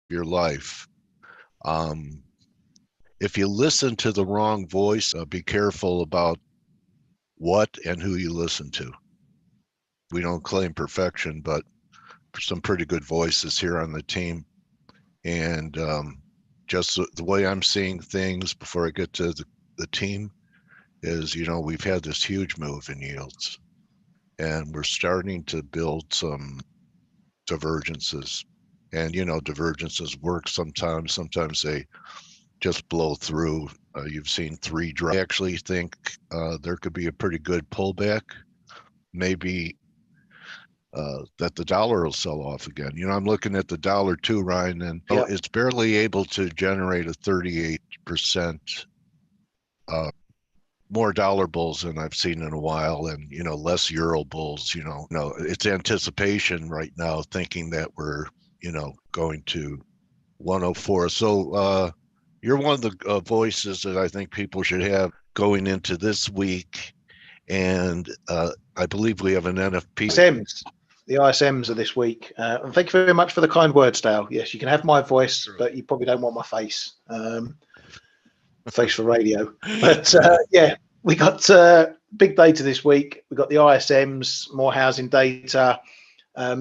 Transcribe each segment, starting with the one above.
your life. If you listen to the wrong voice, be careful about what and who you listen to. We don't claim perfection, but some pretty good voices here on the team. And just the way I'm seeing things before I get to the team is, we've had this huge move in yields, and we're starting to build some divergences. And, divergences work sometimes. Sometimes they just blow through. You've seen 3 drops. I actually think there could be a pretty good pullback. Maybe that the dollar will sell off again. I'm looking at the dollar too, Ryan, and it's barely able to generate a 38% more dollar bulls than I've seen in a while, and less euro bulls. It's anticipation right now, thinking that we're going to 104. So you're one of the voices that I think people should have going into this week, and I believe we have an NFP. The ISMs are this week. And thank you very much for the kind words, Dale. Yes, you can have my voice, but you probably don't want my face. Face for radio. But yeah, we got big data this week. We got the ISMs, more housing data.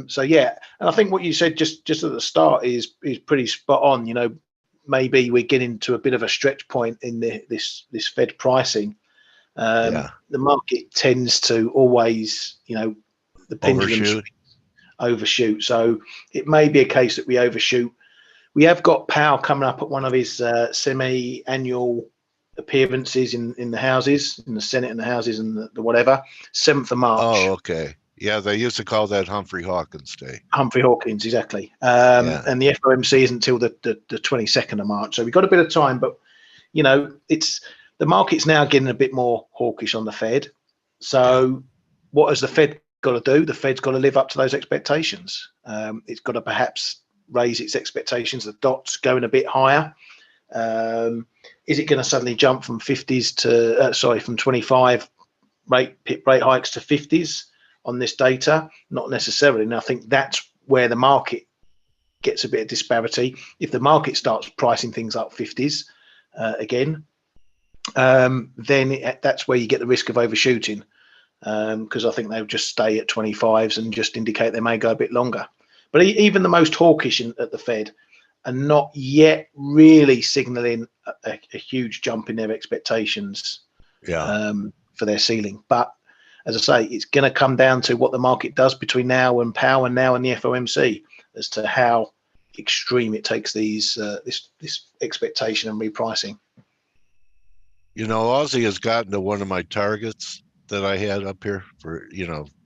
So yeah, and I think what you said just at the start is pretty spot on. Maybe we're getting to a bit of a stretch point in this Fed pricing. The market tends to always, the pendulum overshoot. So it may be a case that we overshoot. We have got Powell coming up at one of his semi-annual appearances in the houses, in the Senate and the houses and the whatever, 7th of March. Oh, okay. Yeah, they used to call that Humphrey Hawkins Day. Humphrey Hawkins, exactly. And the FOMC isn't until the 22nd of March. So we've got a bit of time, but, the market's now getting a bit more hawkish on the Fed. So what has the Fed got to do? The Fed's got to live up to those expectations. It's got to perhaps raise its expectations. The dot's going a bit higher. Is it going to suddenly jump from 50s to from 25 rate hikes to 50s on this data? Not necessarily. And I think that's where the market gets a bit of disparity. If the market starts pricing things up 50s again, then that's where you get the risk of overshooting, because I think they'll just stay at 25s and just indicate they may go a bit longer. But even the most hawkish at the Fed are not yet really signaling a huge jump in their expectations for their ceiling. But as I say, it's going to come down to what the market does between now and Powell and now and the FOMC as to how extreme it takes these this expectation and repricing. Aussie has gotten to one of my targets that I had up here for,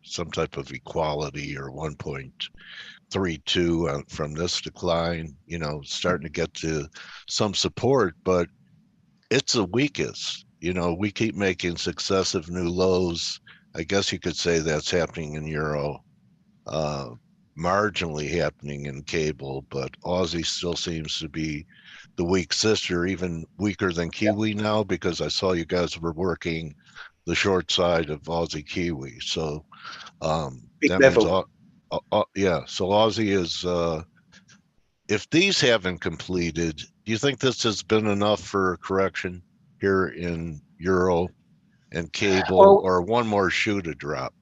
some type of equality or 1.32 from this decline, starting to get to some support, but it's the weakest. We keep making successive new lows. I guess you could say that's happening in euro, marginally happening in cable, but Aussie still seems to be the weak sister, even weaker than Kiwi now, because I saw you guys were working the short side of Aussie Kiwi. So big that level. Means, so Aussie is, if these haven't completed, do you think this has been enough for a correction here in euro and cable, or one more shoe to drop?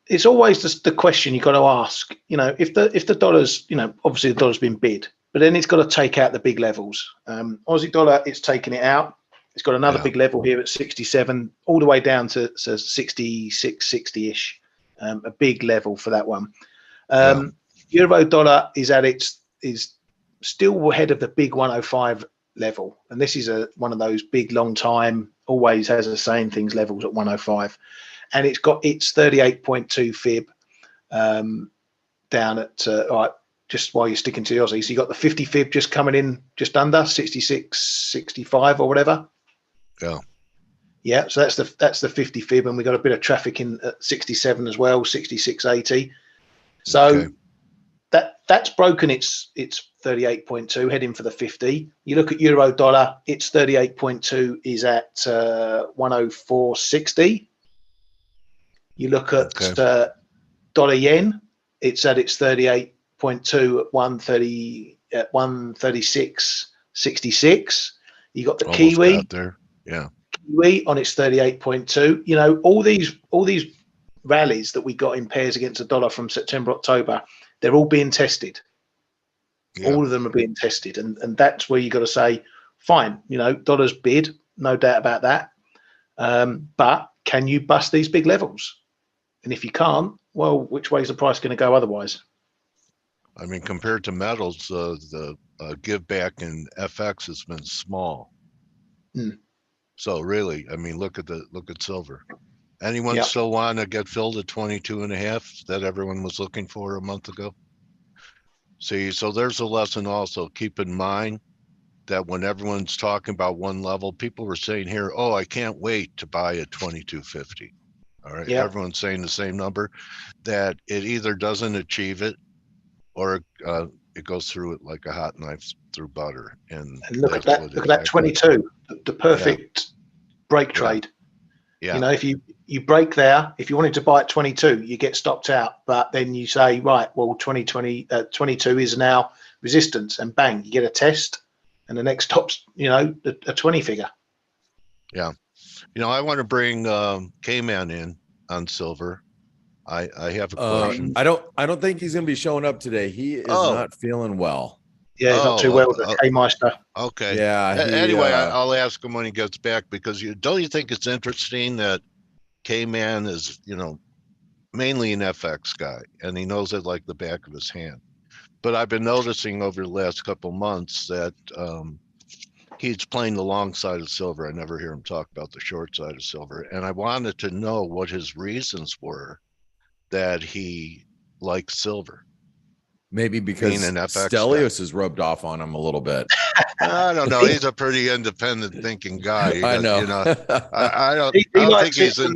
It's always the question you got to ask. If the dollar's, obviously the dollar's been bid, but then it's got to take out the big levels. Aussie dollar, it's taken it out. It's got another big level here at 67, all the way down to 66, 60-ish. A big level for that one. Euro dollar is still ahead of the big 105 level, and this is one of those big, long time, always has the same things levels at 105. And it's got its 38.2 fib down at, just while you're sticking to the Aussie. So you got the 50 fib just coming in just under 66, 65 or whatever. Yeah, so that's the 50 fib, and we got a bit of traffic in at 67 as well, 66.80. So that's broken its 38.2, heading for the 50. You look at euro dollar, its 38.2 is at 104.60. You look at dollar yen, it's at its 38 38.2 at 130 at 136.66. You got the Almost Kiwi. got there. Yeah. Kiwi on its 38.2. You know, all these rallies that we got in pairs against the dollar from September, October, they're all being tested. Yeah. All of them are being tested, and that's where you got to say, fine, you know, dollar's bid, no doubt about that. But can you bust these big levels? And if you can't, well, which way is the price going to go otherwise? I mean, compared to metals, the give back in FX has been small. So really, I mean, look at silver. Anyone still want to get filled at 22.5 that everyone was looking for a month ago? See, so there's a lesson also. Keep in mind that when everyone's talking about one level, people were saying here, oh, I can't wait to buy at 22.50. All right. Yep. Everyone's saying the same number, that it either doesn't achieve it or it goes through it like a hot knife through butter. And look at that. Look at that 22, the perfect break trade. Yeah. You know, if you break there, if you wanted to buy at 22, you get stopped out. But then you say, right, well, 22 is now resistance, and bang, you get a test, and the next stop's, you know, a 20 figure. Yeah. You know, I want to bring K-Man in on silver. I have a question. I don't think he's going to be showing up today. He is not feeling well. Yeah, he's not too well with the K-Meister. Okay. Yeah. Anyway, I'll ask him when he gets back, because don't you think it's interesting that K-Man is, you know, mainly an FX guy, and he knows it like the back of his hand. But I've been noticing over the last couple months that he's playing the long side of silver. I never hear him talk about the short side of silver. And I wanted to know what his reasons were that he likes silver. Maybe because Stelios is rubbed off on him a little bit. I don't know. He's a pretty independent thinking guy. I know. You know, I don't think he's in.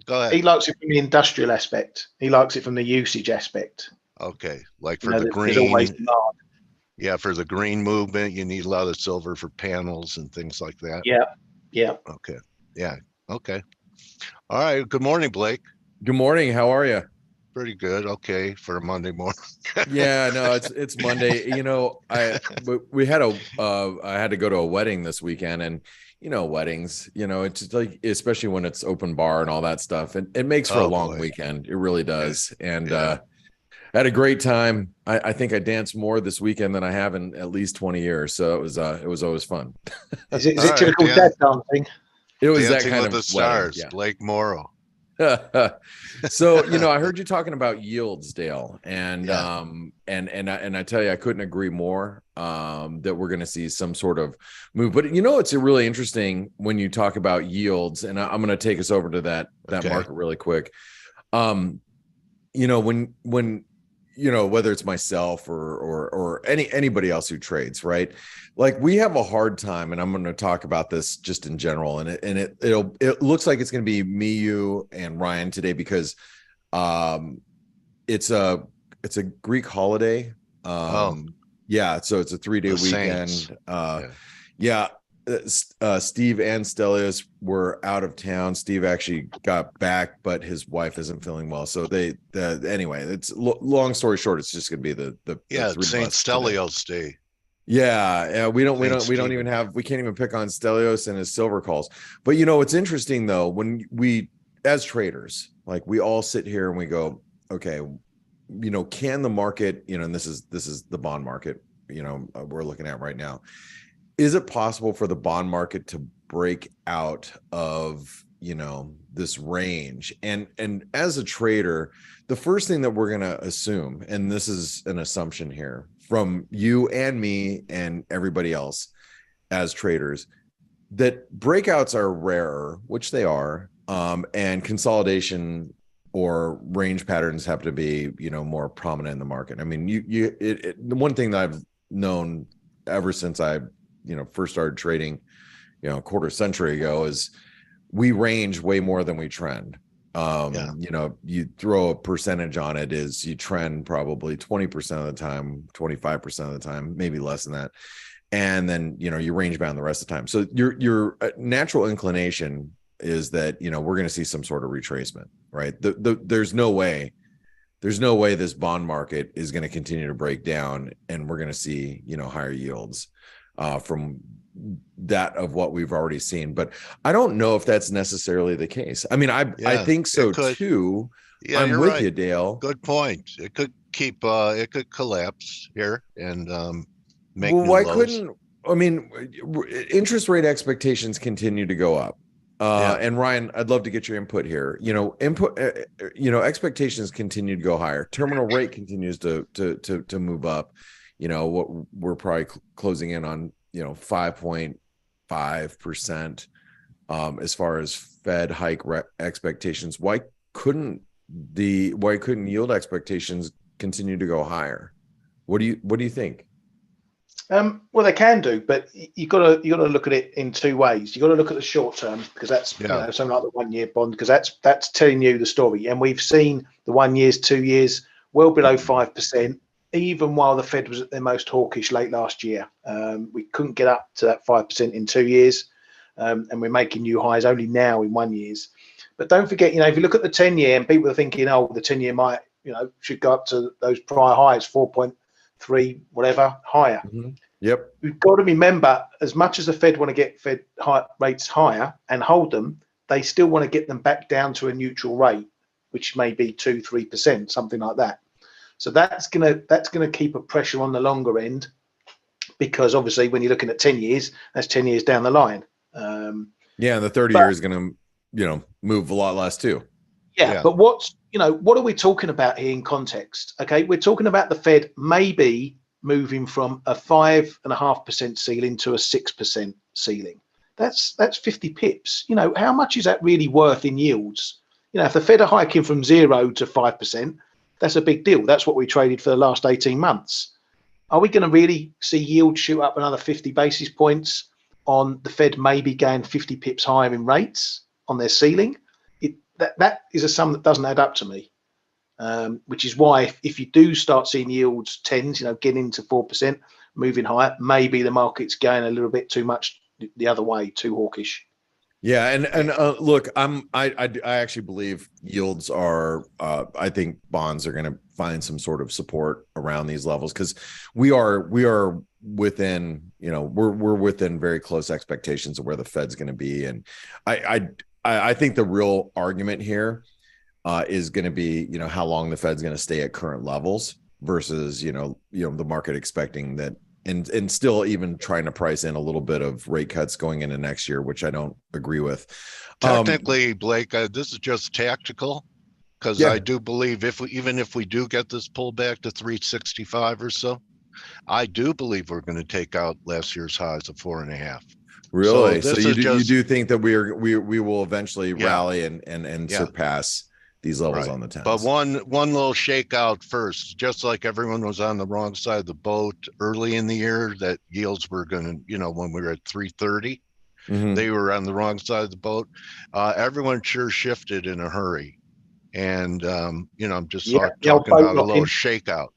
Go ahead. He likes it from the industrial aspect. He likes it from the usage aspect. Okay, like for the green. Yeah, for the green movement, you need a lot of silver for panels and things like that. Yeah. Okay. Yeah. Okay. All right. Good morning, Blake. Good morning. How are you? Pretty good. Okay, for a Monday morning. Yeah, no, it's Monday. You know, I had to go to a wedding this weekend, and you know, weddings, you know, it's like, especially when it's open bar and all that stuff, and it makes for a long weekend. It really does. And I had a great time. I think I danced more this weekend than I have in at least 20 years. So it was always fun. Is it typical dad dancing? It was Dancing that kind with of the stars, wedding, yeah. Blake Morrow. So, you know, I heard you talking about yields, Dale, and I tell you, I couldn't agree more that we're going to see some sort of move. But you know, it's really interesting when you talk about yields, and I'm going to take us over to that market really quick. You know, when you know, whether it's myself or anybody else who trades, right? Like, we have a hard time, and I'm going to talk about this just in general, and it looks like it's going to be me, you, and Ryan today, because it's a Greek holiday. Yeah, so it's a 3-day weekend. Steve and Stelios were out of town. Steve actually got back, but his wife isn't feeling well. So anyway, it's long story short, it's just going to be the St. Stelios Day. Yeah, we can't even pick on Stelios and his silver calls. But you know, it's interesting though, when we, as traders, like, we all sit here and we go, okay, you know, can the market, you know, and this is the bond market, you know, we're looking at right now. Is it possible for the bond market to break out of, you know, this range? And as a trader, the first thing that we're going to assume, and this is an assumption here from you and me and everybody else as traders, that breakouts are rarer, which they are, and consolidation or range patterns have to be, you know, more prominent in the market. I mean, the one thing that I've known ever since I, you know, first started trading, you know, a quarter century ago, is we range way more than we trend. You know, you throw a percentage on it, is you trend probably 20% of the time, 25% of the time, maybe less than that. And then, you know, you range bound the rest of the time. So your natural inclination is that, you know, we're going to see some sort of retracement, right? There's no way there's no way this bond market is going to continue to break down, and we're going to see, higher yields from that of what we've already seen. But I don't know if that's necessarily the case. I mean, I think so too. Yeah, I'm you're with right. you, Dale. Good point. It could it could collapse here and make Well, new why lows. couldn't, I mean, interest rate expectations continue to go up. And Ryan, I'd love to get your input here. Expectations continue to go higher. Terminal rate continues to move up. What we're probably closing in on, 5.5% as far as Fed hike expectations. Why couldn't yield expectations continue to go higher? What do you think? Well, they can do, but you got to look at it in two ways. You got to look at the short term, because that's something like the 1 year bond, because that's telling you the story. And we've seen the 1 years, 2 years well below 5%, even while the Fed was at their most hawkish late last year. We couldn't get up to that 5% in 2 years, and we're making new highs only now in 1 year. But don't forget, if you look at the 10-year, and people are thinking, oh, the 10-year might, should go up to those prior highs, 4.3, whatever, higher. Mm-hmm. Yep. We've got to remember, as much as the Fed want to get Fed rates higher and hold them, they still want to get them back down to a neutral rate, which may be 2-3%, something like that. So that's gonna keep a pressure on the longer end, because obviously when you're looking at 10 years, that's 10 years down the line. And the 30 year is going to move a lot less too. Yeah, but what are we talking about here in context? Okay, we're talking about the Fed maybe moving from a 5.5% ceiling to a 6% ceiling. That's 50 pips. How much is that really worth in yields? If the Fed are hiking from 0 to 5%, that's a big deal. That's what we traded for the last 18 months. Are we going to really see yield shoot up another 50 basis points on the Fed maybe going 50 pips higher in rates on their ceiling? That is a sum that doesn't add up to me. Which is why if you do start seeing yields 10s, getting into 4%, moving higher, maybe the market's going a little bit too much the other way, too hawkish. Yeah, and look, I actually believe yields are. I think bonds are going to find some sort of support around these levels, because we are within, we're within very close expectations of where the Fed's going to be, and I think the real argument here is going to be, how long the Fed's going to stay at current levels versus, the market expecting that, and still even trying to price in a little bit of rate cuts going into next year, which I don't agree with. Technically, Blake, this is just tactical, because I do believe even if we do get this pullback to 365 or so, I do believe we're going to take out last year's highs of 4.5. Really? So you do think that we will eventually rally and surpass these levels on the 10s. But one little shakeout first, just like everyone was on the wrong side of the boat early in the year, that yields were going to, when we were at 330, they were on the wrong side of the boat. Everyone sure shifted in a hurry. And, I'm just talking about a little shakeout.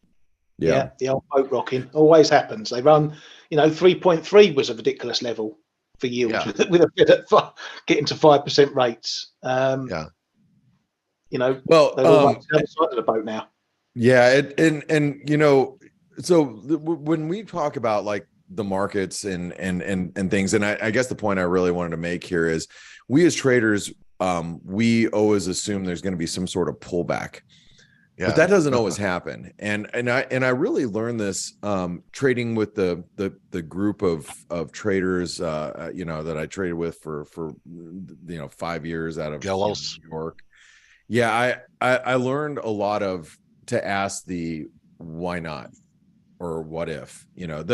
Yeah, the old boat rocking always happens. They run, 3.3 was a ridiculous level for yields with a bit of getting to 5% rates. Well, they're all the other side of the boat now. Yeah, so when we talk about like the markets and things, and I guess the point I really wanted to make here is, we as traders, we always assume there's going to be some sort of pullback, but that doesn't always happen. And I really learned this trading with the group of traders, that I traded with for 5 years out of New York. Yeah, I learned a lot to ask the why not or what if, I'll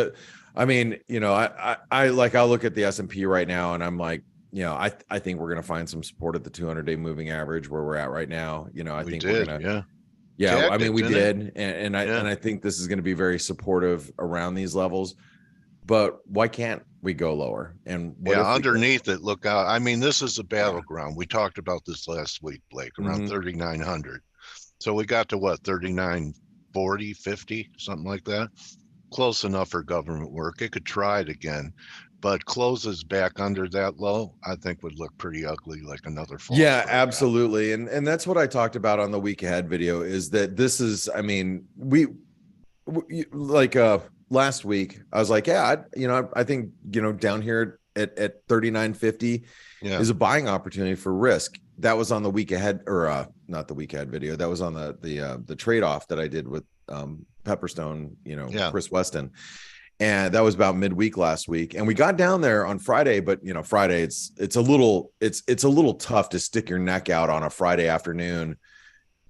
look at the S&P right now and I'm like, I think we're going to find some support at the 200-day moving average where we're at right now. I think we're going to, we did. And I think this is going to be very supportive around these levels, but why can't we go lower? And underneath it, look out. I mean, this is a battleground. We talked about this last week, Blake, around 3,900. So we got to what, 39, 40, 50, something like that. close enough for government work. It could try it again, but closes back under that low, I think would look pretty ugly, like another false breakout. Absolutely. And that's what I talked about on the week ahead video, is that this is, I mean, we like last week, I was like, yeah, I think, down here at 39.50 is a buying opportunity for risk. That was on the week ahead, or not the week ahead video. That was on the trade-off that I did with Pepperstone, Chris Weston. And that was about midweek last week. And we got down there on Friday, but Friday, it's a little tough to stick your neck out on a Friday afternoon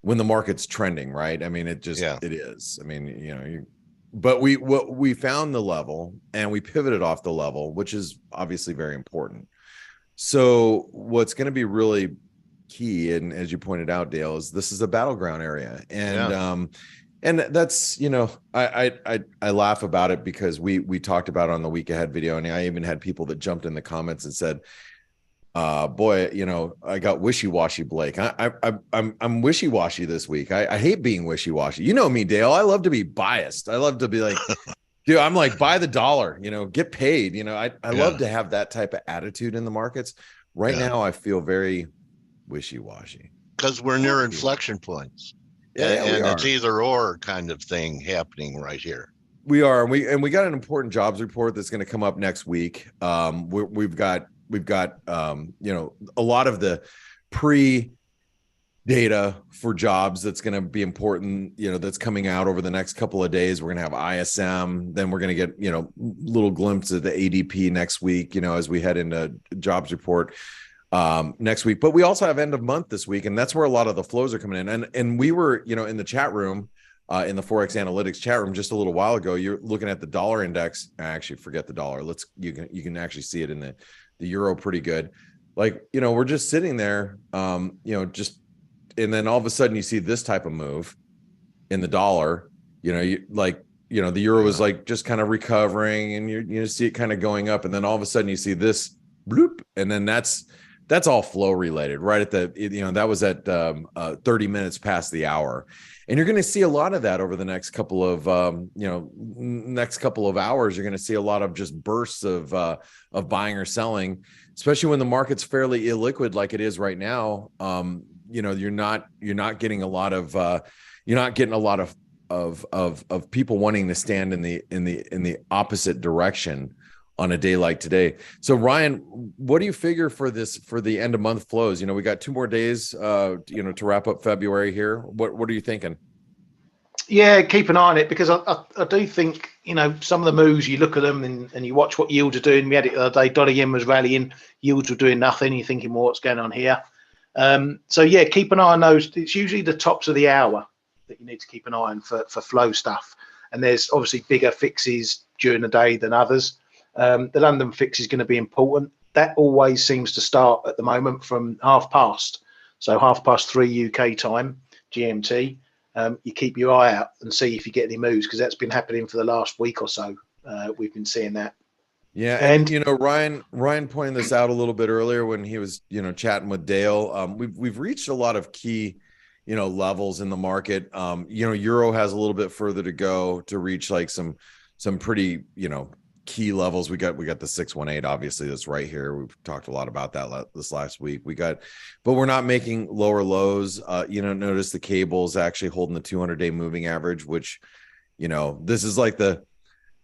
when the market's trending, right? I mean, it is. I mean, but we found the level and we pivoted off the level, which is obviously very important. So what's going to be really key, and as you pointed out, Dale, is this is a battleground area. And that's, I laugh about it because we talked about it on the week ahead video, and I even had people that jumped in the comments and said, boy, I got wishy-washy, Blake. I'm wishy-washy this week. I hate being wishy-washy. You know me, Dale. I love to be biased. I love to be like, dude, I'm like, buy the dollar, get paid. I love to have that type of attitude in the markets. Right now, I feel very wishy-washy. Because we're near inflection points. And it's either or kind of thing happening right here. We are. We got an important jobs report that's going to come up next week. We've got a lot of the pre data for jobs that's going to be important, that's coming out over the next couple of days. We're going to have ISM, then we're going to get, little glimpse of the ADP next week, as we head into jobs report next week. But we also have end of month this week, and that's where a lot of the flows are coming in. And we were, in the chat room, in the ForexAnalytix chat room just a little while ago, you're looking at the dollar index. I actually forget the dollar. You can actually see it in the euro pretty good. Like, we're just sitting there, and then all of a sudden you see this type of move in the dollar, the euro is like just kind of recovering, and you see it kind of going up. And then all of a sudden you see this bloop, and then that's all flow related, right at the, that was at 30 minutes past the hour. And you're going to see a lot of that over the next couple of, hours. You're going to see a lot of just bursts of buying or selling, especially when the market's fairly illiquid like it is right now. You're not getting a lot of people wanting to stand in the opposite direction on a day like today. So Ryan, what do you figure for the end of month flows? We got 2 more days, to wrap up February here. What are you thinking? Yeah, keep an eye on it, because I do think, some of the moves, you look at them and you watch what yields are doing. We had it the other day, dollar yen was rallying, yields were doing nothing. You're thinking, well, what's going on here? So yeah, keep an eye on those. It's usually the tops of the hour that you need to keep an eye on for flow stuff. And there's obviously bigger fixes during the day than others. The London fix is going to be important. That always seems to start at the moment from 3:30. So 3:30 UK time, GMT. You keep your eye out and see if you get any moves, because that's been happening for the last week or so. We've been seeing that. Yeah, and Ryan pointed this out a little bit earlier when he was chatting with Dale. We've reached a lot of key levels in the market. Euro has a little bit further to go to reach like some pretty key levels. We got the 618, obviously, that's right here. We've talked a lot about that this last week. but we're not making lower lows. Notice the cable's actually holding the 200-day moving average, which this is like the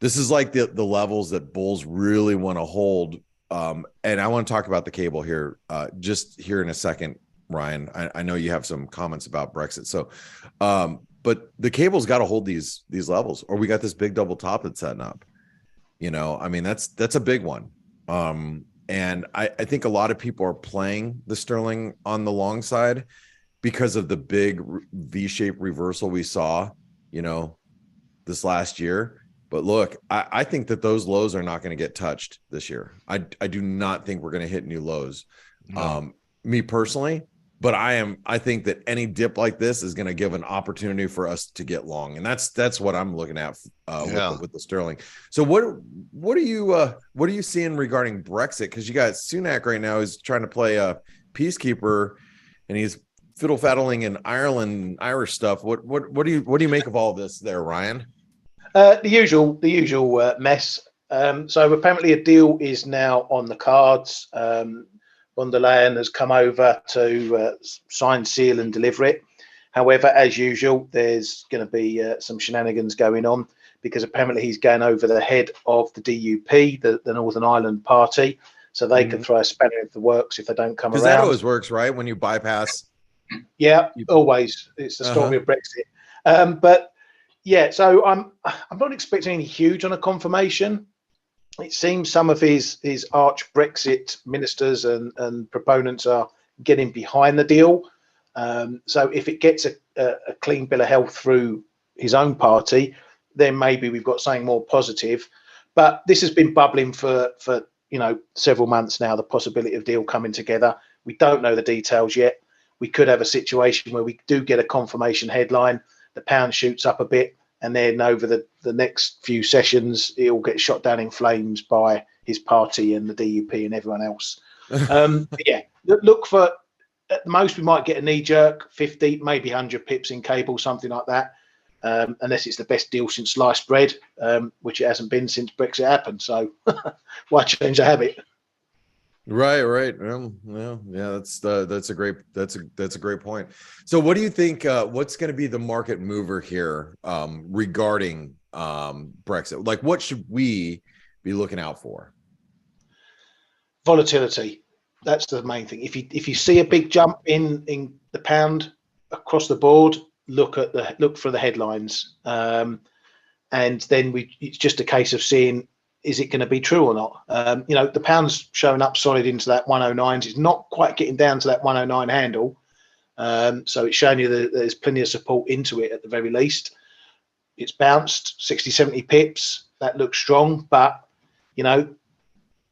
levels that bulls really want to hold. And I want to talk about the cable here just here in a second, Ryan. I know you have some comments about Brexit. So but the cable's got to hold these levels, or we got this big double top that's setting up. That's a big one. And I think a lot of people are playing the sterling on the long side because of the big V-shaped reversal we saw, this last year. But look, I think that those lows are not going to get touched this year. I do not think we're going to hit new lows. No. Me personally, but I think that any dip like this is going to give an opportunity for us to get long, and that's what I'm looking at with the sterling. So what are you seeing regarding Brexit? Because you got Sunak right now is trying to play a peacekeeper, and he's fiddle faddling in Irish stuff. What do you make of all this there, Ryan? The usual mess. So apparently a deal is now on the cards. Von der Leyen has come over to sign, seal, and deliver it. However, as usual, there's going to be some shenanigans going on, because apparently he's going over the head of the DUP, the Northern Ireland Party, so they can throw a spanner into the works if they don't come around. Because that always works, right? When you bypass. Yeah, always. It's the story of Brexit. But yeah, so I'm not expecting any huge on a confirmation. It seems some of his arch Brexit ministers and proponents are getting behind the deal. So if it gets a clean bill of health through his own party, then maybe we've got something more positive. But this has been bubbling for several months now, the possibility of deal coming together. We don't know the details yet. We could have a situation where we do get a confirmation headline, the pound shoots up a bit, and then over the next few sessions, it all gets shot down in flames by his party and the DUP and everyone else. Yeah, look for, at the most, we might get a knee-jerk 50, maybe 100 pips in cable, something like that, unless it's the best deal since sliced bread, which it hasn't been since Brexit happened. So why change the habit? Right. Well, yeah, that's a great point. So what do you think, what's going to be the market mover here regarding Brexit? Like, what should we be looking out for? Volatility. That's the main thing. If you see a big jump in the pound across the board, look for the headlines, and then it's just a case of seeing, is it going to be true or not? The pound's showing up solid into that 109s. It's not quite getting down to that 109 handle. So it's showing you that there's plenty of support into it at the very least. It's bounced 60, 70 pips. That looks strong, but,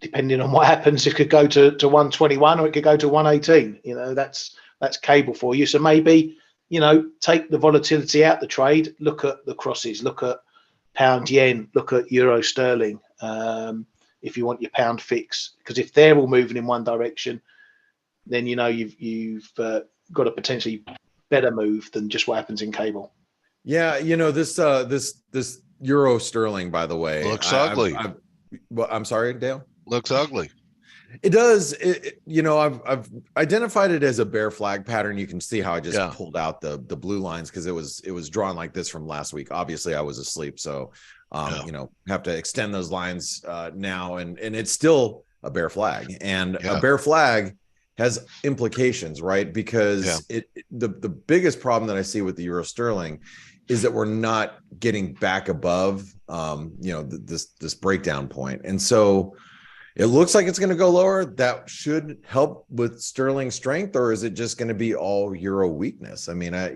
depending on what happens, it could go to 121 or it could go to 118. That's cable for you. So maybe, take the volatility out the trade, look at the crosses, look at pound yen, look at euro sterling, if you want your pound fix, because if they're all moving in one direction, then you've got a potentially better move than just what happens in cable. Yeah, this euro sterling, by the way, looks ugly. I'm sorry, Dale. Looks ugly. It does. I've identified it as a bear flag pattern. You can see how I just pulled out the blue lines because it was drawn like this from last week. Obviously, I was asleep, so have to extend those lines now, and it's still a bear flag, and a bear flag has implications, right? Because the biggest problem that I see with the euro sterling is that we're not getting back above this breakdown point, and so it looks like it's going to go lower. That should help with sterling strength, or is it just going to be all euro weakness? I mean, I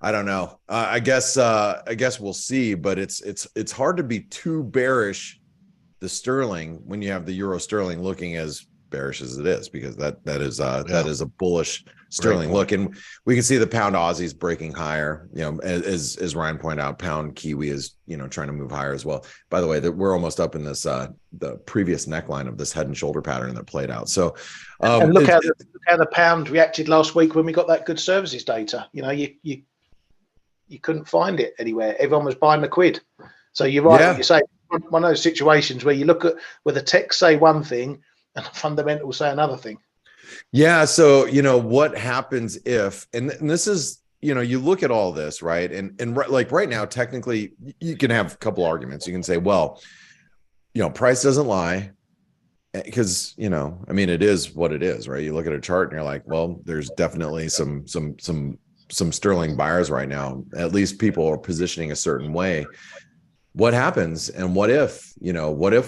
don't know. I guess we'll see, but it's hard to be too bearish the sterling when you have the euro sterling looking as bearish as it is, because that is a bullish sterling look, and we can see the pound Aussie's breaking higher. As Ryan pointed out, pound Kiwi is trying to move higher as well. By the way, that we're almost up in this the previous neckline of this head and shoulder pattern that played out. So and look how the pound reacted last week when we got that good services data. You couldn't find it anywhere. Everyone was buying the quid. So you're right when you say one of those situations where you look at where the text say one thing and the fundamentals say another thing. Yeah. So, what happens if, and this is, you look at all this, right? And like right now, technically you can have a couple arguments. You can say, well, price doesn't lie, because, it is what it is, right? You look at a chart and you're like, well, there's definitely some sterling buyers right now. At least people are positioning a certain way. What happens? And what if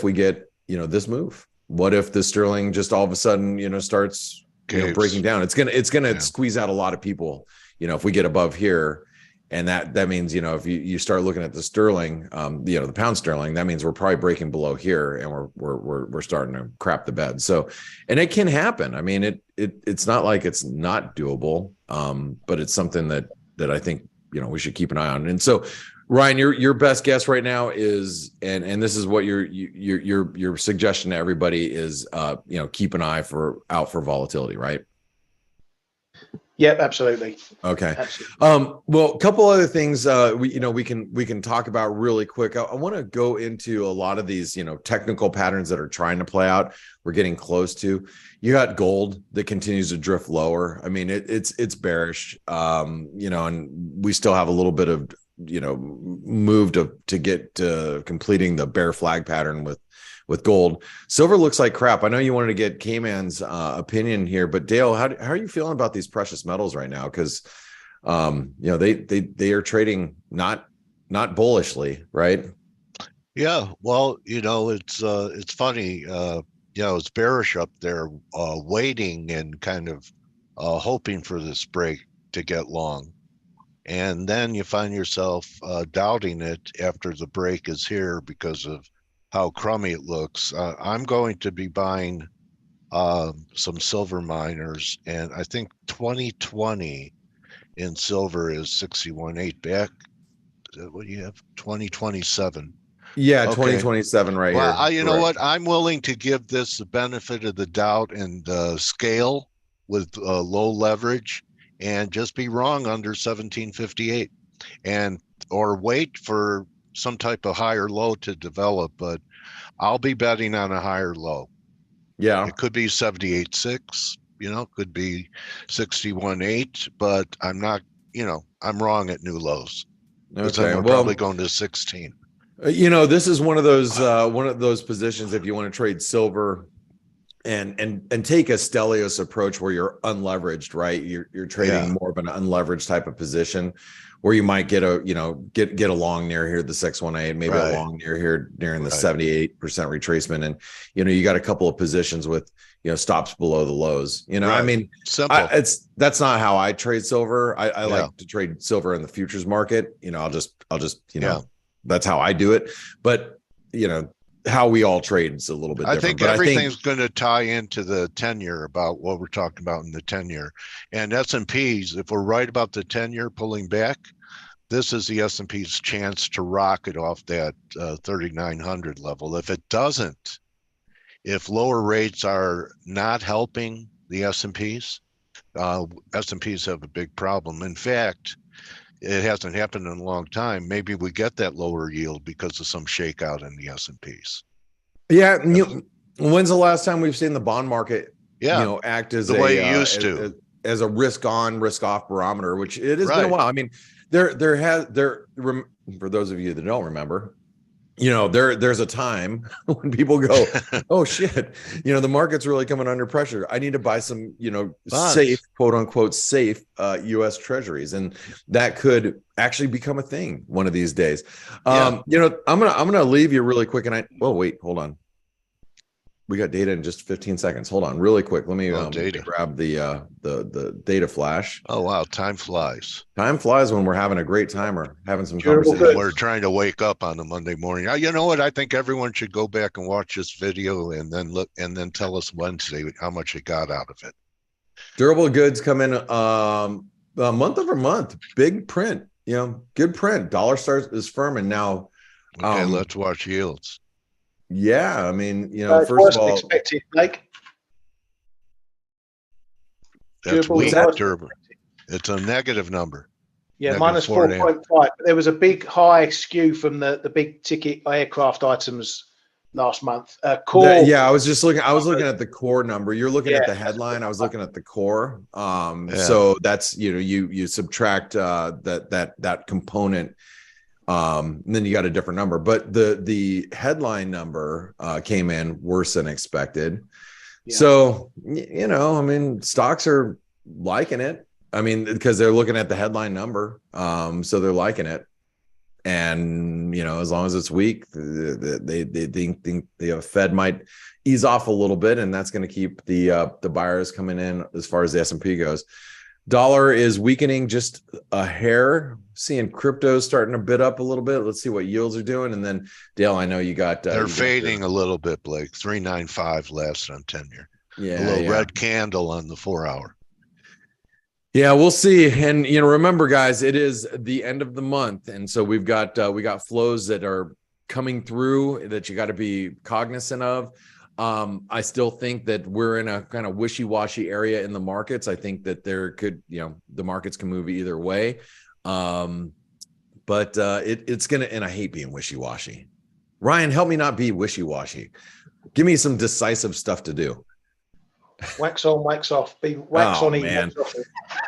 we get, this move? What if the sterling just all of a sudden, starts breaking down? It's gonna squeeze out a lot of people. If we get above here, and that means if you start looking at the sterling, the pound sterling, that means we're probably breaking below here, and we're starting to crap the bed. So, and it can happen. I mean, it's not like it's not doable, but it's something that I think we should keep an eye on. And so, Ryan, your best guess right now is, and this is what your suggestion to everybody is, keep an eye out for volatility, right? Yeah, absolutely. Okay. Absolutely. Well, a couple other things we can talk about really quick. I want to go into a lot of these, technical patterns that are trying to play out. We're getting close to. You got gold that continues to drift lower. I mean, it's bearish. And we still have a little bit of move to get to completing the bear flag pattern with gold. Silver looks like crap. I know you wanted to get K-Man's opinion here, but Dale, how are you feeling about these precious metals right now? Because they are trading not bullishly, right? Yeah, well, it's funny. It's bearish up there, waiting and kind of hoping for this break to get long. And then you find yourself doubting it after the break is here because of how crummy it looks. I'm going to be buying some silver miners, and I think 2020 in silver is 61.8 back. What do you have? 2027. Yeah, Okay. 2027 right Well, here. you know what? I'm willing to give this the benefit of the doubt and scale with low leverage and just be wrong under 1758 or wait for some type of higher low to develop. But I'll be betting on a higher low. Yeah. It could be 78.6, could be 61.8, but I'm not, I'm wrong at new lows. Okay. Then we're probably going to 16. This is one of those positions if you want to trade silver and take a Stelios approach where you're unleveraged, right? You're trading more of an unleveraged type of position where you might get get a long near here, the 618, maybe a long near here during the 78% retracement. And, you got a couple of positions with, stops below the lows, I mean, simple. That's not how I trade silver. I like to trade silver in the futures market. I'll just, that's how I do it. But, how we all trade is a little bit different. I think everything's going to tie into the 10-year about what we're talking about in the 10-year. And S&Ps, if we're right about the 10-year pulling back, this is the S&P's chance to rocket off that 3,900 level. If it doesn't, if lower rates are not helping the S&Ps, S&Ps have a big problem. In fact, it hasn't happened in a long time. Maybe we get that lower yield because of some shakeout in the S&Ps. Yeah. When's the last time we've seen the bond market, act as the way it used to, as a risk on, risk off barometer, which it has been a while. I mean, for those of you that don't remember, there's a time when people go, oh shit, the market's really coming under pressure. I need to buy some, safe, quote unquote, safe US treasuries. And that could actually become a thing one of these days. I'm going to leave you really quick. And wait, hold on. We got data in just 15 seconds. Hold on really quick. Let me grab the data flash. Oh, wow. Time flies. Time flies when we're having a great time or having some conversation. We're trying to wake up on a Monday morning. You know what? I think everyone should go back and watch this video and then tell us Wednesday how much it got out of it. Durable goods come in month over month. Big print, good print. Dollar is firming now. Okay, let's watch yields. Yeah, I mean, first of all, expected, Blake. That's weak, durable. It's a negative number. Yeah, minus 4.5. But there was a big high skew from the big ticket aircraft items last month. Core. I was looking at the core number. You're looking at the headline. I was looking at the core. So that's you subtract that component. And then you got a different number, but the headline number came in worse than expected. Yeah. So, I mean, stocks are liking it. I mean, because they're looking at the headline number. So they're liking it. And, as long as it's weak, they think the Fed might ease off a little bit, and that's going to keep the buyers coming in as far as the S&P goes. Dollar is weakening just a hair. Seeing crypto starting to bid up a little bit. Let's see what yields are doing. And then, Dale, I know you got... They're fading a little bit, Blake. 395 last on 10-year. Yeah, a little red candle on the 4-hour. Yeah, we'll see. And, remember, guys, it is the end of the month. And so we got flows that are coming through that you got to be cognizant of. I still think that we're in a kind of wishy-washy area in the markets. I think that there could, the markets can move either way. But it's going to, and I hate being wishy-washy. Ryan, help me not be wishy-washy. Give me some decisive stuff to do. Wax on, wax off. Be wax on, man. Wax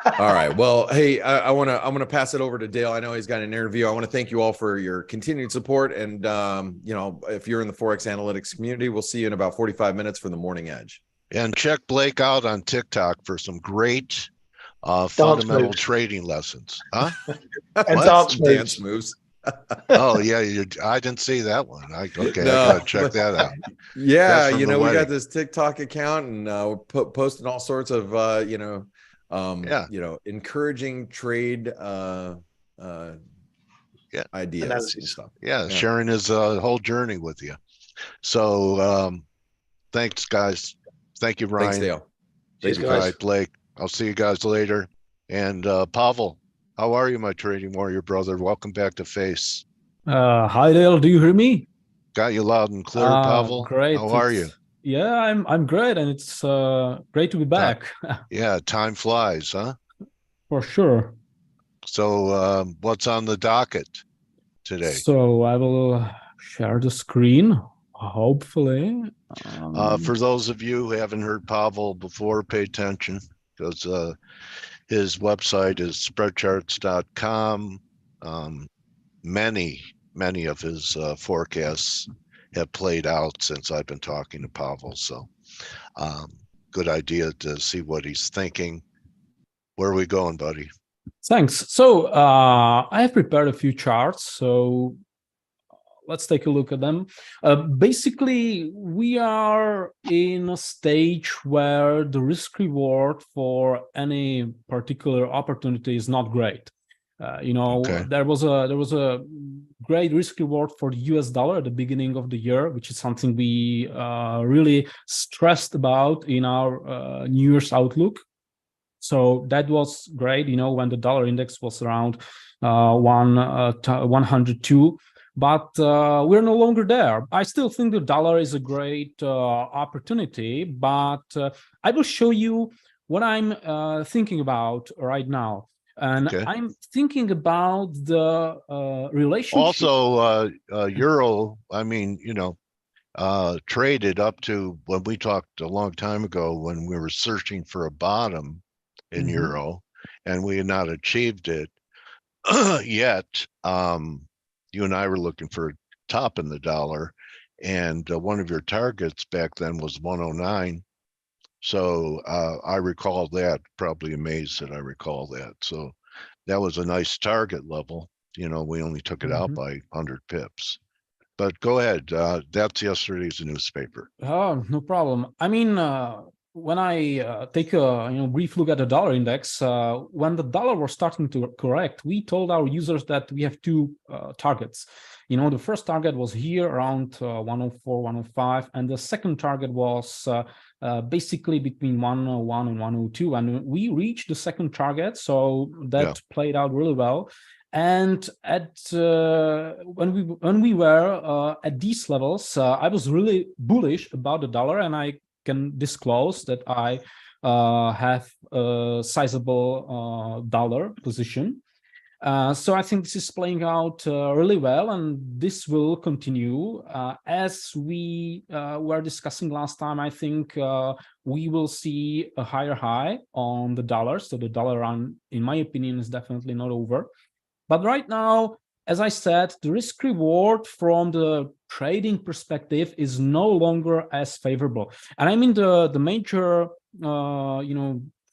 off. All right. Well, hey, I'm gonna pass it over to Dale. I know he's got an interview. I want to thank you all for your continued support. And if you're in the ForexAnalytix community, we'll see you in about 45 minutes for the Morning Edge. And check Blake out on TikTok for some great fundamental trading lessons. Huh? And dance moves. Oh yeah, I didn't see that one. I gotta check that out. Yeah, we got this TikTok account, and we're posting all sorts of encouraging trade ideas and stuff. Yeah, sharing his whole journey with you. So thanks, guys. Thank you, Ryan. Thanks, Dale. Thank you, guys. Blake. I'll see you guys later. And Pavel, how are you, my trading warrior brother? Welcome back to F.A.C.E. Hi, Dale. Do you hear me? Got you loud and clear, Pavel. Great. How are you? Yeah, I'm great, and it's great to be back. Yeah, time flies, huh? For sure. So what's on the docket today? So I will share the screen, hopefully. For those of you who haven't heard Pavel before, pay attention, because his website is spreadcharts.com. Many of his forecasts have played out since I've been talking to Pavel. So good idea to see what he's thinking. Where are we going, buddy? Thanks. So I have prepared a few charts. So let's take a look at them. Basically, we are in a stage where the risk reward for any particular opportunity is not great. There was a great risk reward for the US dollar at the beginning of the year, which is something we really stressed about in our New Year's outlook. So that was great, when the dollar index was around 102. But we're no longer there. I still think the dollar is a great opportunity, but I will show you what I'm thinking about right now. And I'm thinking about the relationship. Also, euro, traded up to when we talked a long time ago when we were searching for a bottom in euro, and we had not achieved it yet. You and I were looking for a top in the dollar, and one of your targets back then was 109. So I recall that, probably amazed that I recall that. So that was a nice target level. We only took it out by 100 pips. But go ahead. That's yesterday's newspaper. Oh, no problem. When I take a brief look at the dollar index, when the dollar was starting to correct, we told our users that we have two targets. The first target was here around 104, 105, and the second target was basically between 101 and 102, and we reached the second target, so that played out really well. And at when we were at these levels, I was really bullish about the dollar, and I can disclose that I have a sizable dollar position. So I think this is playing out really well, and this will continue. As we were discussing last time, I think we will see a higher high on the dollar. So the dollar run, in my opinion, is definitely not over. But right now, as I said, the risk reward from the trading perspective is no longer as favorable. And the major,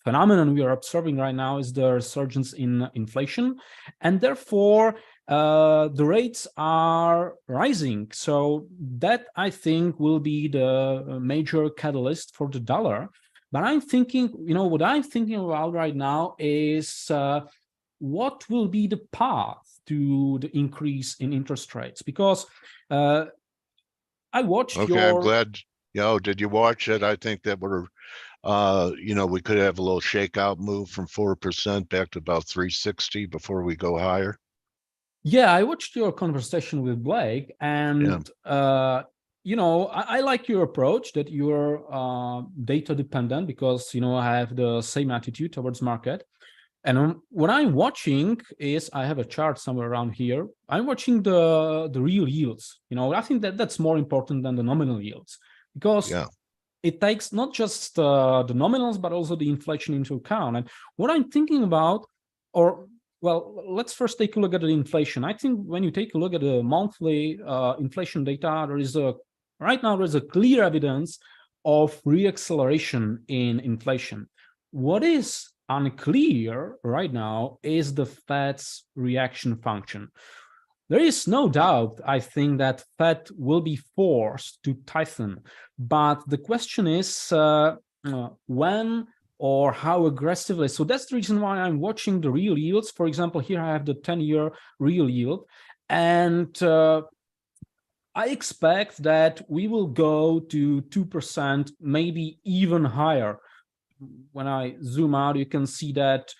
phenomenon we are observing right now is the resurgence in inflation, and therefore the rates are rising. So that, I think, will be the major catalyst for the dollar. But I'm thinking, what I'm thinking about right now is what will be the path to the increase in interest rates? Because I watched I'm glad. Did you watch it? I think that we're we could have a little shakeout move from 4% back to about 360 before we go higher. Yeah, I watched your conversation with Blake, and I like your approach that you're data dependent, because, I have the same attitude towards market. And what I'm watching is, I have a chart somewhere around here. I'm watching the real yields. I think that's more important than the nominal yields, because it takes not just the nominals, but also the inflation into account. And what I'm thinking about, let's first take a look at the inflation. I think when you take a look at the monthly inflation data, right now there's a clear evidence of reacceleration in inflation. What is unclear right now is the Fed's reaction function. There is no doubt, I think, that Fed will be forced to tighten, but the question is when or how aggressively. So that's the reason why I'm watching the real yields. For example, here I have the 10-year real yield, and I expect that we will go to 2%, maybe even higher. When I zoom out, you can see that.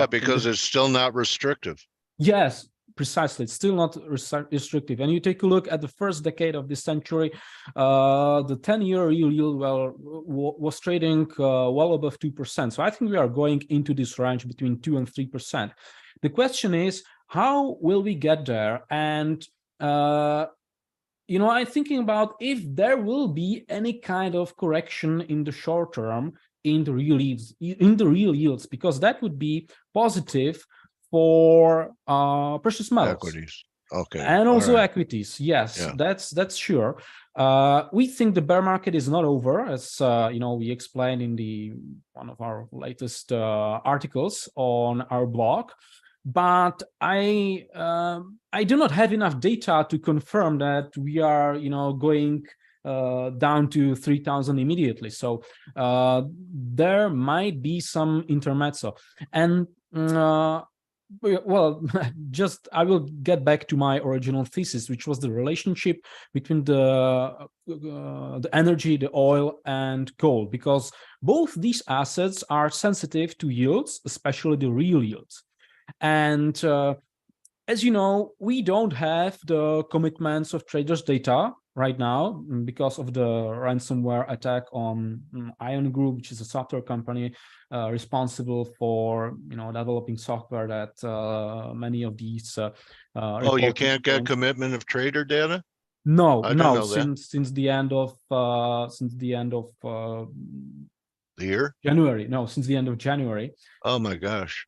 Because it's still not restrictive. Yes, precisely. It's still not restrictive. And you take a look at the first decade of this century, the 10-year real yield was trading well above 2%. So I think we are going into this range between 2 and 3%. The question is, how will we get there? And I'm thinking about if there will be any kind of correction in the short term in the real yields, because that would be positive for precious metals, equities, okay, and also equities. Yes, that's sure. We think the bear market is not over, as we explained in one of our latest articles on our blog. But I do not have enough data to confirm that we are, going down to 3,000 immediately. So there might be some intermezzo. And I will get back to my original thesis, which was the relationship between the energy, the oil, and gold, because both these assets are sensitive to yields, especially the real yields. And as you know, we don't have the commitments of traders' data right now because of the ransomware attack on Ion Group, which is a software company responsible for developing software that many of these. You can't get commitment of trader data? No. Since the end of the year? January. No, since the end of January. Oh my gosh.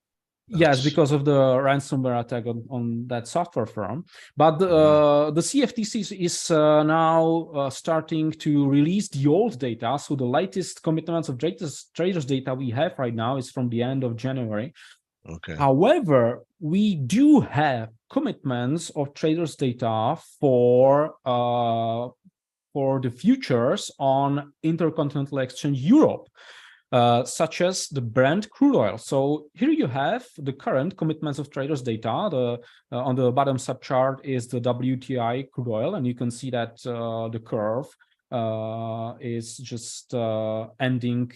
Yes, because of the ransomware attack on that software firm. But the CFTC is now starting to release the old data. So the latest commitments of traders data we have right now is from the end of January. Okay. However, we do have commitments of traders data for the futures on Intercontinental Exchange Europe. Such as the Brent crude oil. So here you have the current commitments of traders data. On the bottom subchart is the WTI crude oil, and you can see that the curve is just ending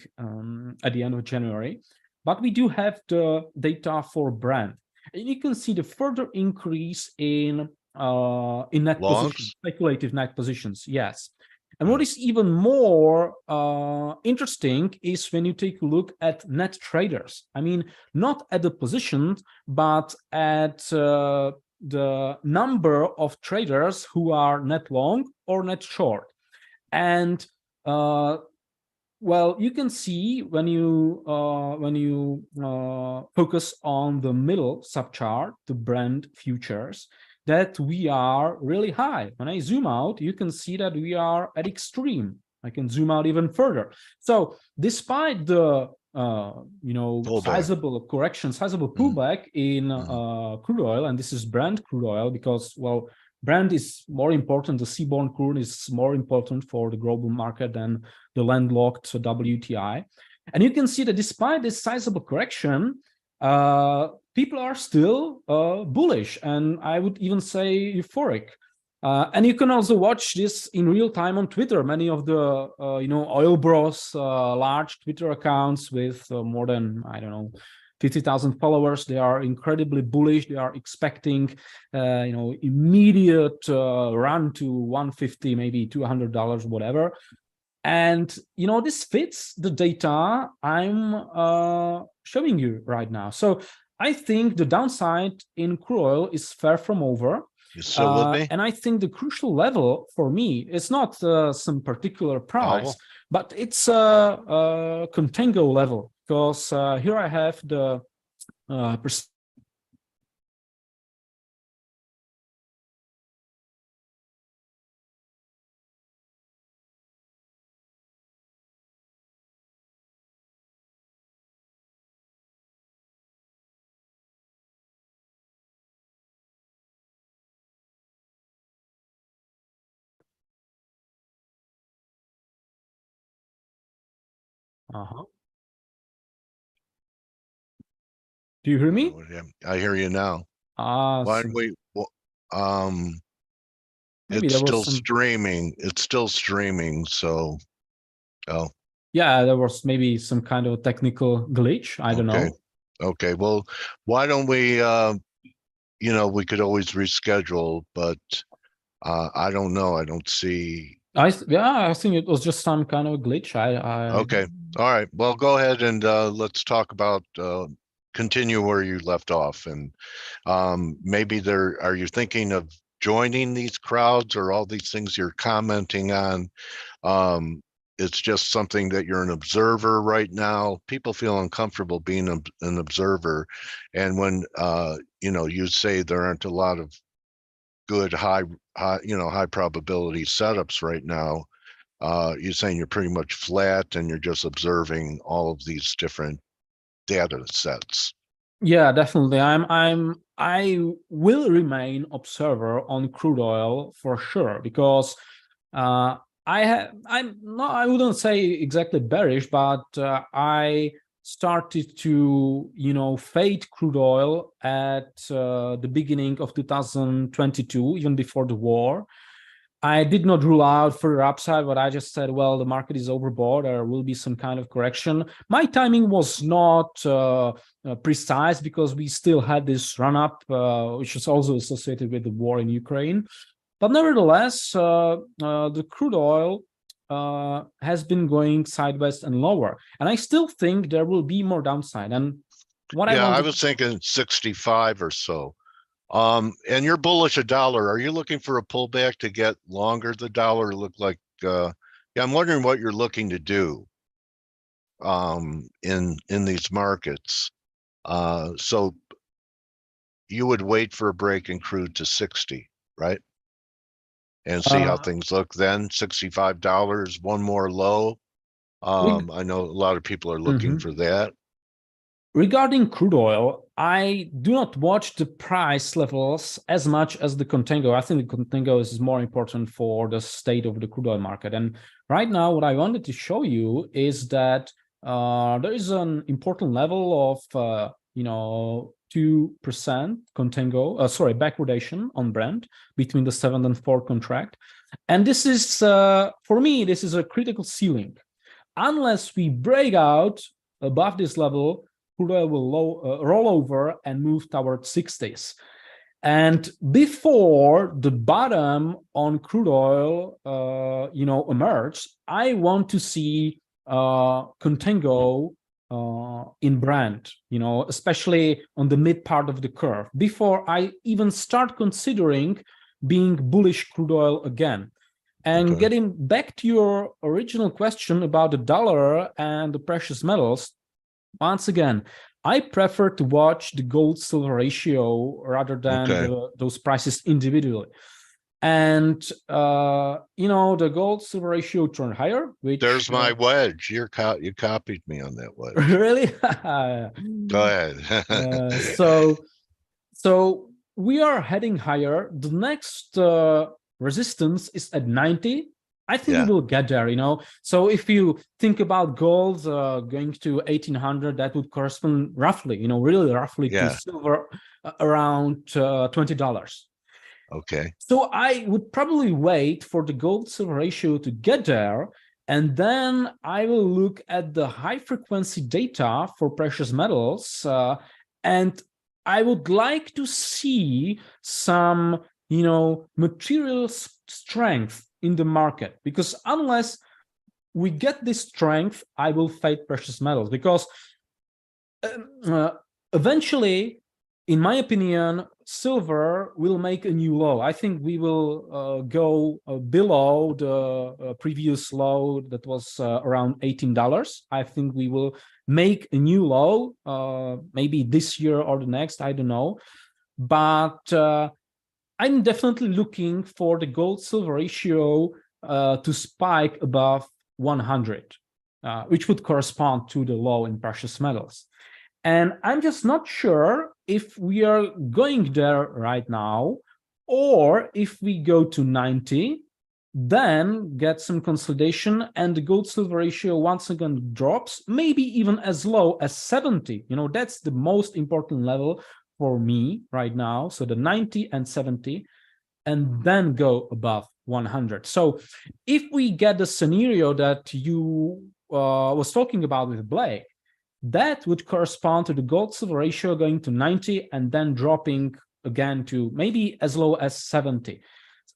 at the end of January. But we do have the data for Brent, and you can see the further increase in net positions, speculative net positions. Yes. And what is even more interesting is when you take a look at net traders. I mean, not at the positions, but at the number of traders who are net long or net short. And you can see when you focus on the middle subchart, the Brent futures, that we are really high. When I zoom out, you can see that we are at extreme. I can zoom out even further. So despite the sizable correction, sizable pullback in crude oil, and this is Brent crude oil, because Brent is more important. The seaborne crude is more important for the global market than the landlocked WTI. And you can see that despite this sizable correction, people are still bullish, and I would even say euphoric. And you can also watch this in real time on Twitter. Many of the oil bros, large Twitter accounts with more than 50,000 followers. They are incredibly bullish. They are expecting, immediate run to 150, maybe $200, whatever. And, this fits the data I'm showing you right now. So I think the downside in crude oil is far from over. You still with me? And I think the crucial level for me is not some particular price, but it's a contango level, because here I have the Do you hear me? I hear you now. Why don't we? It's still streaming. It's still streaming. So, yeah, there was maybe some kind of technical glitch. I don't know. Okay. Well, why don't we? We could always reschedule, but I don't know. I don't see. I think it was just some kind of glitch. Okay. All right. Well, go ahead and let's talk about continue where you left off, and maybe are you thinking of joining these crowds or all these things you're commenting on? It's just something that you're an observer right now. People feel uncomfortable being an observer, and when you say there aren't a lot of good high probability setups right now, you're saying you're pretty much flat and you're just observing all of these different data sets. Yeah, definitely. I will remain observer on crude oil for sure, because I wouldn't say exactly bearish, but I started to fade crude oil at the beginning of 2022, even before the war. I did not rule out further upside, but I just said, well, the market is overbought. There will be some kind of correction. My timing was not precise, because we still had this run up, which is also associated with the war in Ukraine. But nevertheless, the crude oil has been going sideways and lower. And I still think there will be more downside. And I was thinking 65 or so. And you're bullish a dollar. Are you looking for a pullback to get longer the dollar? Look like I'm wondering what you're looking to do in these markets. So you would wait for a break in crude to 60, right? And see how things look then. $65, one more low. I know a lot of people are looking for that. Regarding crude oil, I do not watch the price levels as much as the contango. I think the contango is more important for the state of the crude oil market. And right now, what I wanted to show you is that there is an important level of 2% contango, backwardation on Brent between the 7th and 4th contract. And this is, for me, this is a critical ceiling. Unless we break out above this level, crude oil will roll over and move towards 60s. And before the bottom on crude oil, emerge, I want to see contango in Brent, especially on the mid part of the curve, before I even start considering being bullish crude oil again. And getting back to your original question about the dollar and the precious metals, once again, I prefer to watch the gold-silver ratio rather than those prices individually. And the gold-silver ratio turned higher. Which there's my wedge. You copied me on that wedge. Really? Go ahead. So we are heading higher. The next resistance is at 90. I think we will get there, So if you think about gold going to 1800, that would correspond roughly, really roughly to silver around $20. Okay. So I would probably wait for the gold-silver ratio to get there And then I will look at the high frequency data for precious metals, and I would like to see some, material strength in the market, because unless we get this strength, I will fade precious metals, because eventually, in my opinion, silver will make a new low. I think we will go below the previous low that was around $18. I think we will make a new low, maybe this year or the next, I don't know. But I'm definitely looking for the gold-silver ratio to spike above 100, which would correspond to the low in precious metals. And I'm just not sure if we are going there right now, or if we go to 90, then get some consolidation and the gold-silver ratio once again drops, maybe even as low as 70. That's the most important level for me right now. So the 90 and 70, and then go above 100. So if we get the scenario that you was talking about with Blake, that would correspond to the gold-silver ratio going to 90 and then dropping again to maybe as low as 70.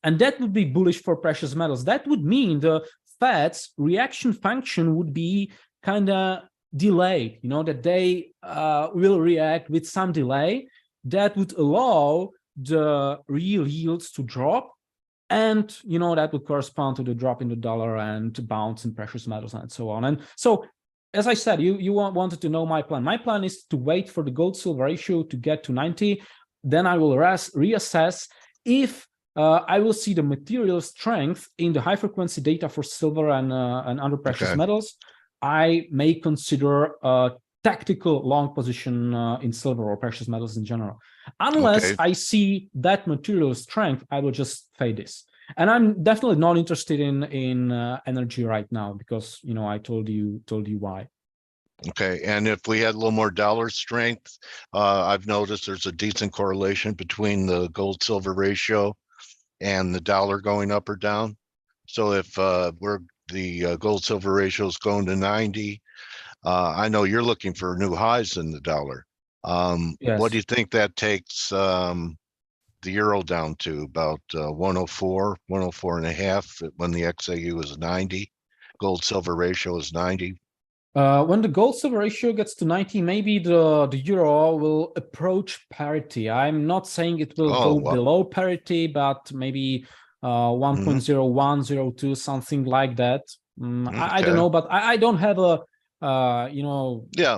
And that would be bullish for precious metals. That would mean the Fed's reaction function would be kind of delayed, that they will react with some delay. That would allow the real yields to drop. And, that would correspond to the drop in the dollar and bounce in precious metals and so on. And so, as I said, you wanted to know my plan. My plan is to wait for the gold-silver ratio to get to 90. Then I will reassess if I will see the material strength in the high-frequency data for silver and other precious metals. I may consider a tactical long position in silver or precious metals in general. Unless I see that material strength, I will just fade this. And I'm definitely not interested in energy right now, because I told you why. Okay, and if we had a little more dollar strength, I've noticed there's a decent correlation between the gold-silver ratio and the dollar going up or down. So if the gold-silver ratio is going to 90, I know you're looking for new highs in the dollar. Yes. What do you think that takes the euro down to? About 104, 104 and a half when the XAU is 90, gold-silver ratio is 90. When the gold-silver ratio gets to 90, maybe the euro will approach parity. I'm not saying it will go below parity, but maybe 1.0102, something like that. I don't know, but I don't have a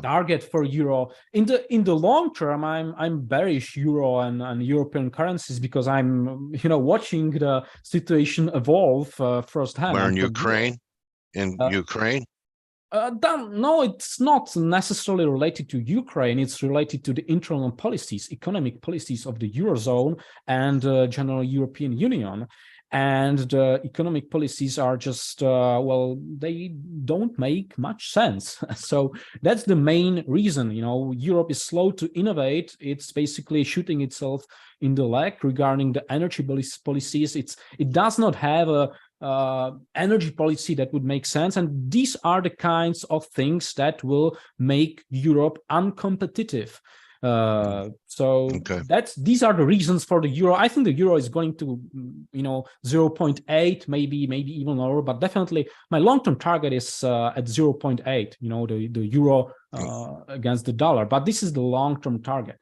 target for euro. In the long term, I'm bearish euro and European currencies, because I'm watching the situation evolve firsthand. Where in Ukraine? Ukraine? No, it's not necessarily related to Ukraine. It's related to the internal policies, economic policies of the Eurozone and general European Union. And the economic policies are just, they don't make much sense. So that's the main reason. Europe is slow to innovate. It's basically shooting itself in the leg regarding the energy policies. It does not have a energy policy that would make sense, and these are the kinds of things that will make Europe uncompetitive. These are the reasons for the euro. I think the euro is going to 0.8, maybe even lower, but definitely my long-term target is at 0.8, the euro against the dollar, but this is the long-term target.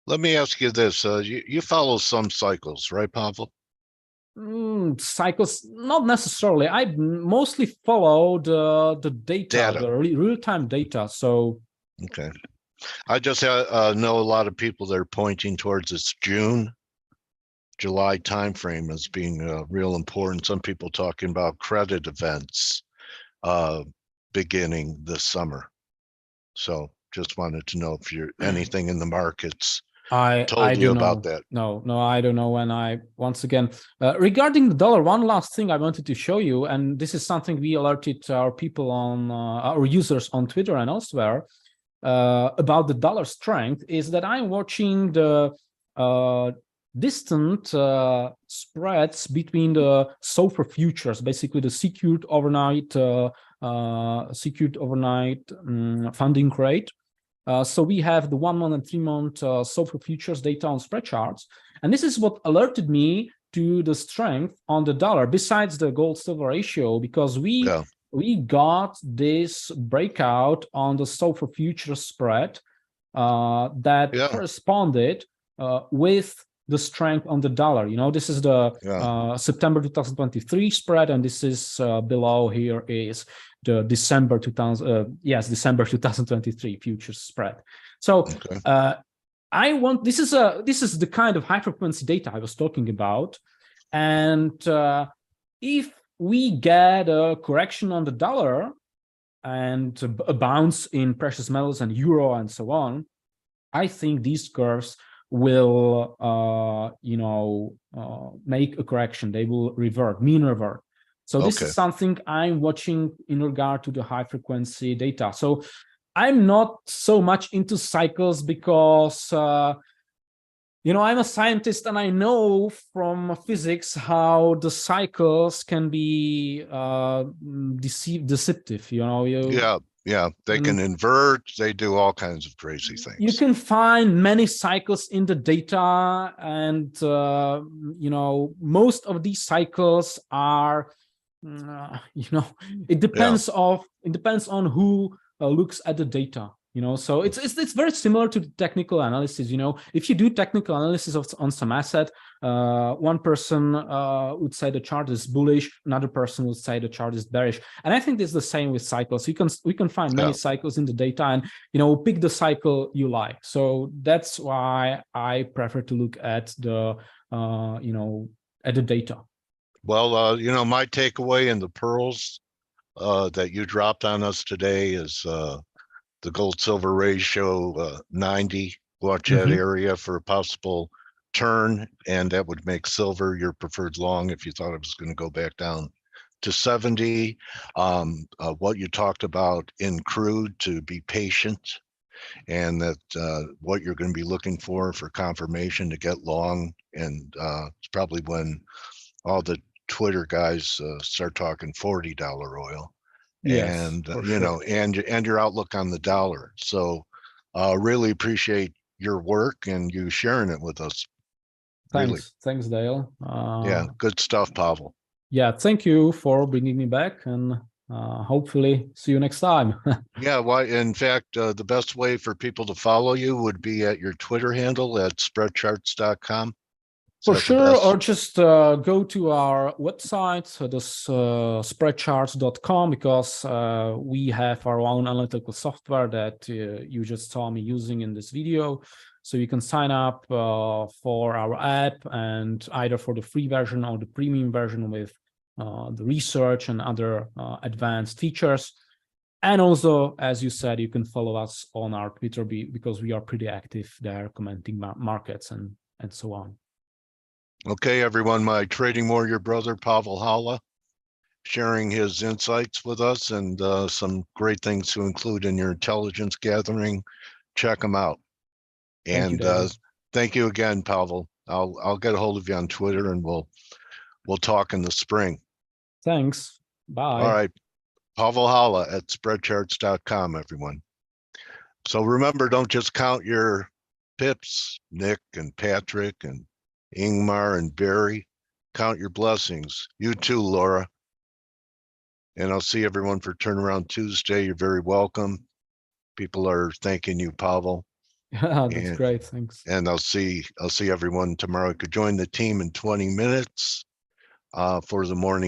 Let me ask you this, you follow some cycles, right, Pavel? Cycles, not necessarily. I mostly follow the data. The real-time data. So I just know a lot of people that are pointing towards this July timeframe as being real important. Some people talking about credit events beginning this summer. So just wanted to know if you're anything in the markets told you about that. No, I don't know. And once again, regarding the dollar, one last thing I wanted to show you, and this is something we alerted our people on, our users on Twitter and elsewhere, about the dollar strength, is that I'm watching the distant spreads between the SOFR futures, basically the secured overnight funding rate. So we have the 1 month and 3 month SOFR futures data on spread charts, and this is what alerted me to the strength on the dollar, besides the gold-silver ratio, because we got this breakout on the SOFR futures spread that corresponded with the strength on the dollar. You know, this is the September 2023 spread, and this is below here is the December 2023 futures spread. So this is the kind of high frequency data I was talking about, and if we get a correction on the dollar and a bounce in precious metals and euro and so on, I think these curves will make a correction. They will mean revert. So this is something I'm watching in regard to the high frequency data. So I'm not so much into cycles because I'm a scientist, and I know from physics how the cycles can be deceptive. They can invert. They do all kinds of crazy things. You can find many cycles in the data, and most of these cycles are it depends on who looks at the data. So it's very similar to the technical analysis. If you do technical analysis on some asset, one person would say the chart is bullish, another person would say the chart is bearish, and I think it's the same with cycles. We can find many cycles in the data, and pick the cycle you like. So that's why I prefer to look at the at the data. Well, my takeaway in the pearls that you dropped on us today is the gold-silver ratio 90. Watch that area for a possible turn, and that would make silver your preferred long if you thought it was going to go back down to 70. What you talked about in crude, to be patient, and that what you're going to be looking for confirmation to get long, and it's probably when all the Twitter guys start talking $40 oil. And and your outlook on the dollar. So really appreciate your work and you sharing it with us. Thanks Dale. Good stuff, Pavel. Thank you for bringing me back, and hopefully see you next time. Well, in fact, the best way for people to follow you would be at your Twitter handle at spreadcharts.com. For sure, or just go to our website, spreadcharts.com, because we have our own analytical software that you just saw me using in this video. So you can sign up for our app, and either for the free version or the premium version with the research and other advanced features. And also, as you said, you can follow us on our Twitter because we are pretty active there, commenting markets and so on. Okay, everyone, my trading warrior brother, Pavel Hala, sharing his insights with us, and some great things to include in your intelligence gathering. Check them out. And thank you again, Pavel. I'll get a hold of you on Twitter, and we'll talk in the spring. Thanks. Bye. All right. Pavel Hala at spreadcharts.com, everyone. So remember, don't just count your pips, Nick and Patrick and Ingmar and Barry. Count your blessings. You too, Laura. And I'll see everyone for Turnaround Tuesday. You're very welcome. People are thanking you, Pavel. That's great. Thanks. And I'll see everyone tomorrow. I could join the team in 20 minutes for the morning.